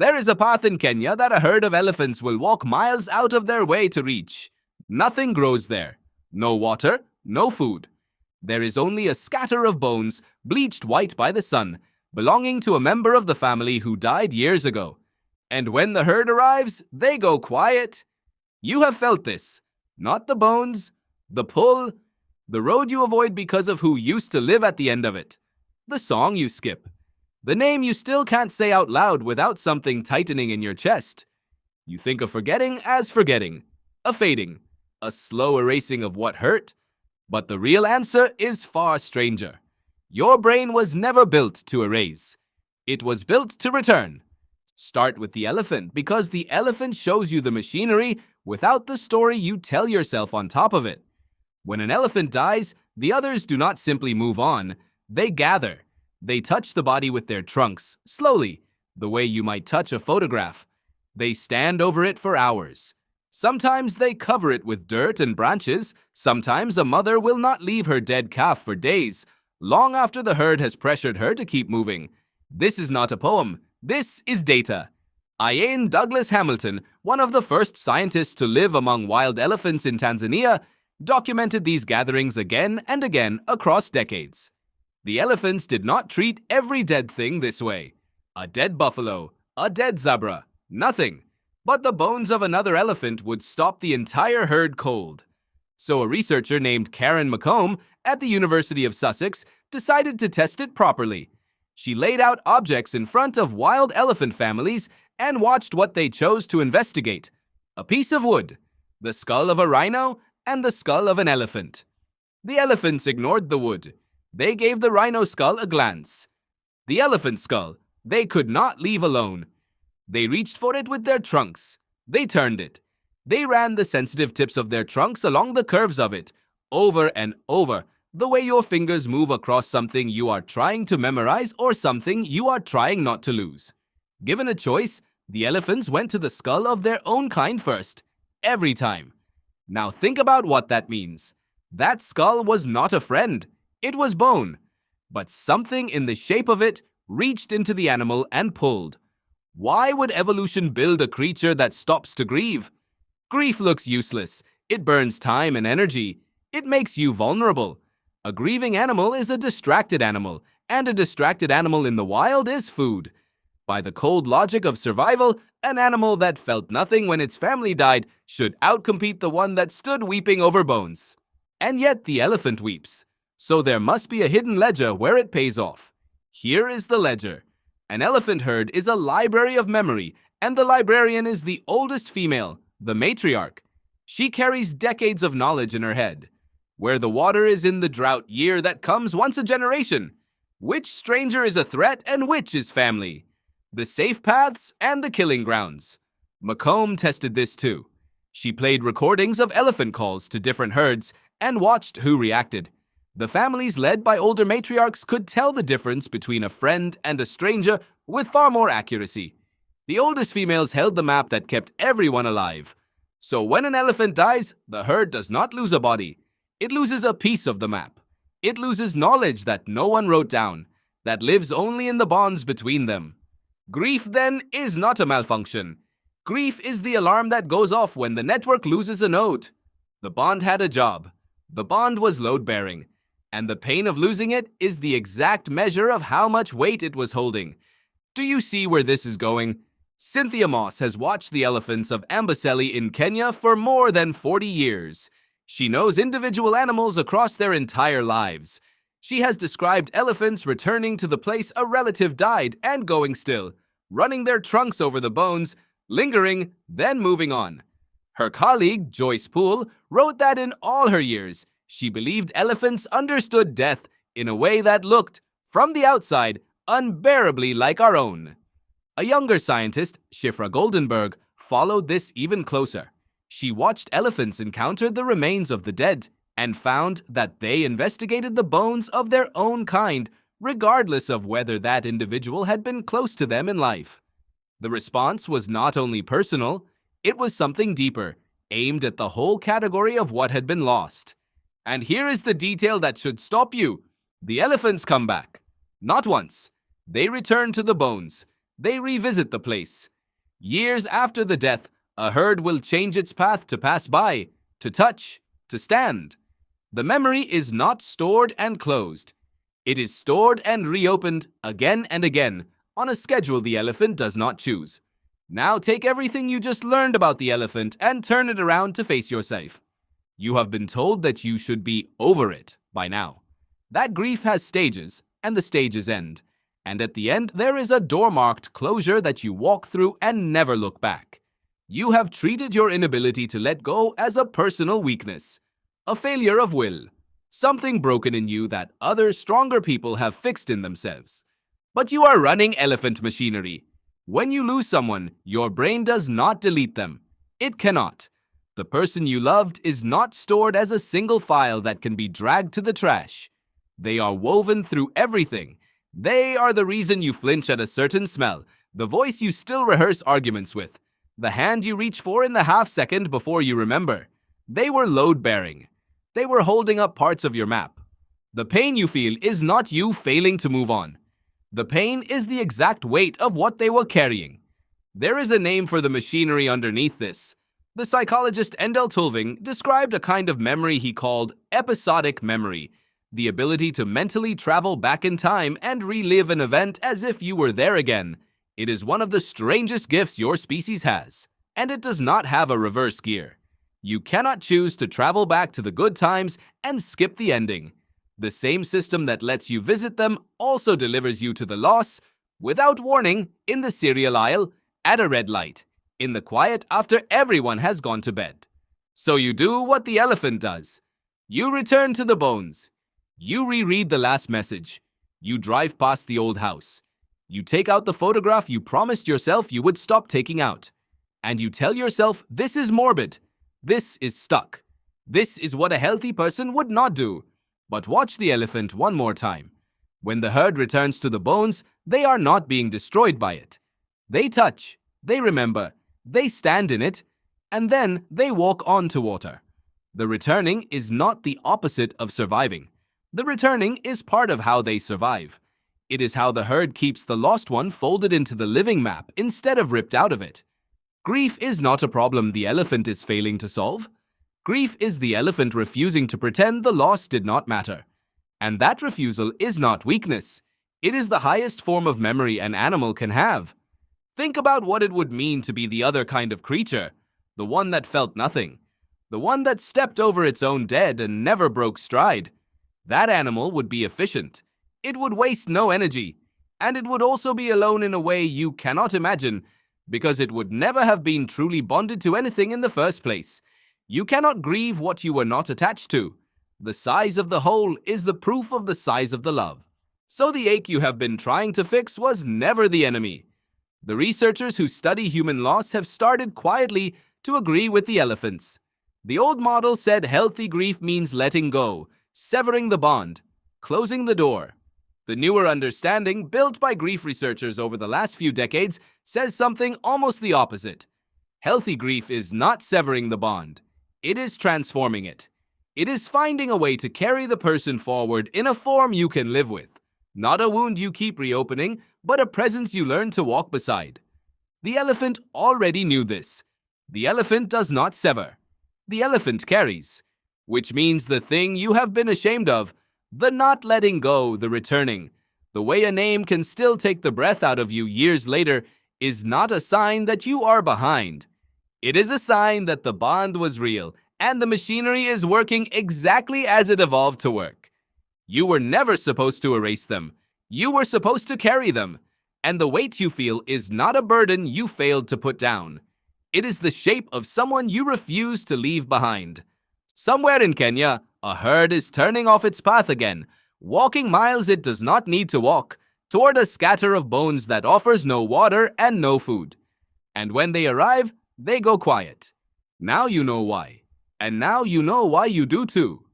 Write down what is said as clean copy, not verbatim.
There is a path in Kenya that a herd of elephants will walk miles out of their way to reach. Nothing grows there. No water, no food. There is only a scatter of bones, bleached white by the sun, belonging to a member of the family who died years ago. And when the herd arrives, they go quiet. You have felt this. Not the bones, the pull, the road you avoid because of who used to live at the end of it, the song you skip, the name you still can't say out loud without something tightening in your chest. You think of forgetting as forgetting, a fading, a slow erasing of what hurt. But the real answer is far stranger. Your brain was never built to erase. It was built to return. Start with the elephant because the elephant shows you the machinery without the story you tell yourself on top of it. When an elephant dies, the others do not simply move on. They gather. They touch the body with their trunks, slowly, the way you might touch a photograph. They stand over it for hours. Sometimes they cover it with dirt and branches. Sometimes a mother will not leave her dead calf for days, long after the herd has pressured her to keep moving. This is not a poem. This is data. Ian Douglas Hamilton, one of the first scientists to live among wild elephants in Tanzania, documented these gatherings again and again across decades. The elephants did not treat every dead thing this way. A dead buffalo, a dead zebra, nothing. But the bones of another elephant would stop the entire herd cold. So a researcher named Karen McComb at the University of Sussex decided to test it properly. She laid out objects in front of wild elephant families and watched what they chose to investigate. A piece of wood, the skull of a rhino, and the skull of an elephant. The elephants ignored the wood. They gave the rhino skull a glance. The elephant skull, they could not leave alone. They reached for it with their trunks. They turned it. They ran the sensitive tips of their trunks along the curves of it, over and over, the way your fingers move across something you are trying to memorize or something you are trying not to lose. Given a choice, the elephants went to the skull of their own kind first, every time. Now think about what that means. That skull was not a friend. It was bone. But something in the shape of it reached into the animal and pulled. Why would evolution build a creature that stops to grieve? Grief looks useless. It burns time and energy. It makes you vulnerable. A grieving animal is a distracted animal, and a distracted animal in the wild is food. By the cold logic of survival, an animal that felt nothing when its family died should outcompete the one that stood weeping over bones. And yet the elephant weeps. So there must be a hidden ledger where it pays off. Here is the ledger. An elephant herd is a library of memory, and the librarian is the oldest female, the matriarch. She carries decades of knowledge in her head. Where the water is in the drought year that comes once a generation. Which stranger is a threat and which is family. The safe paths and the killing grounds. McComb tested this too. She played recordings of elephant calls to different herds and watched who reacted. The families led by older matriarchs could tell the difference between a friend and a stranger with far more accuracy. The oldest females held the map that kept everyone alive. So when an elephant dies, the herd does not lose a body. It loses a piece of the map. It loses knowledge that no one wrote down, that lives only in the bonds between them. Grief, then, is not a malfunction. Grief is the alarm that goes off when the network loses a node. The bond had a job. The bond was load-bearing. And the pain of losing it is the exact measure of how much weight it was holding. Do you see where this is going? Cynthia Moss has watched the elephants of Amboseli in Kenya for more than 40 years. She knows individual animals across their entire lives. She has described elephants returning to the place a relative died and going still, running their trunks over the bones, lingering, then moving on. Her colleague, Joyce Poole, wrote that in all her years, she believed elephants understood death in a way that looked, from the outside, unbearably like our own. A younger scientist, Shifra Goldenberg, followed this even closer. She watched elephants encounter the remains of the dead and found that they investigated the bones of their own kind, regardless of whether that individual had been close to them in life. The response was not only personal, it was something deeper, aimed at the whole category of what had been lost. And here is the detail that should stop you. The elephants come back. Not once. They return to the bones. they revisit the place. Years after the death, a herd will change its path to pass by, to touch, to stand. The memory is not stored and closed. It is stored and reopened again and again on a schedule the elephant does not choose. Now take everything you just learned about the elephant and turn it around to face yourself. You have been told that you should be over it by now. That grief has stages, and the stages end. And at the end, there is a door-marked closure that you walk through and never look back. You have treated your inability to let go as a personal weakness, a failure of will, something broken in you that other stronger people have fixed in themselves. But you are running elephant machinery. When you lose someone, your brain does not delete them. It cannot. The person you loved is not stored as a single file that can be dragged to the trash. They are woven through everything. They are the reason you flinch at a certain smell, the voice you still rehearse arguments with, the hand you reach for in the half-second before you remember. They were load-bearing. They were holding up parts of your map. The pain you feel is not you failing to move on. The pain is the exact weight of what they were carrying. There is a name for the machinery underneath this. The psychologist Endel Tulving described a kind of memory he called episodic memory, the ability to mentally travel back in time and relive an event as if you were there again. It is one of the strangest gifts your species has, and it does not have a reverse gear. You cannot choose to travel back to the good times and skip the ending. The same system that lets you visit them also delivers you to the loss, without warning, in the cereal aisle, at a red light, in the quiet after everyone has gone to bed. So you do what the elephant does. You return to the bones. You reread the last message. You drive past the old house. You take out the photograph you promised yourself you would stop taking out. And you tell yourself this is morbid. This is stuck. This is what a healthy person would not do. But watch the elephant one more time. When the herd returns to the bones, they are not being destroyed by it. They touch, they remember, they stand in it, and then they walk on to water. The returning is not the opposite of surviving. The returning is part of how they survive. It is how the herd keeps the lost one folded into the living map instead of ripped out of it. Grief is not a problem the elephant is failing to solve. Grief is the elephant refusing to pretend the loss did not matter. And that refusal is not weakness. It is the highest form of memory an animal can have. Think about what it would mean to be the other kind of creature, the one that felt nothing, the one that stepped over its own dead and never broke stride. That animal would be efficient. It would waste no energy, and it would also be alone in a way you cannot imagine, because it would never have been truly bonded to anything in the first place. You cannot grieve what you were not attached to. The size of the hole is the proof of the size of the love. So the ache you have been trying to fix was never the enemy. The researchers who study human loss have started quietly to agree with the elephants. The old model said healthy grief means letting go, severing the bond, closing the door. The newer understanding, built by grief researchers over the last few decades, says something almost the opposite. Healthy grief is not severing the bond. It is transforming it. It is finding a way to carry the person forward in a form you can live with. Not a wound you keep reopening, but a presence you learn to walk beside. The elephant already knew this. The elephant does not sever. The elephant carries. Which means the thing you have been ashamed of, the not letting go, the returning, the way a name can still take the breath out of you years later, is not a sign that you are behind. It is a sign that the bond was real and the machinery is working exactly as it evolved to work. You were never supposed to erase them. You were supposed to carry them. And the weight you feel is not a burden you failed to put down. It is the shape of someone you refused to leave behind. Somewhere in Kenya, a herd is turning off its path again, walking miles it does not need to walk, toward a scatter of bones that offers no water and no food. And when they arrive, they go quiet. Now you know why. And now you know why you do too.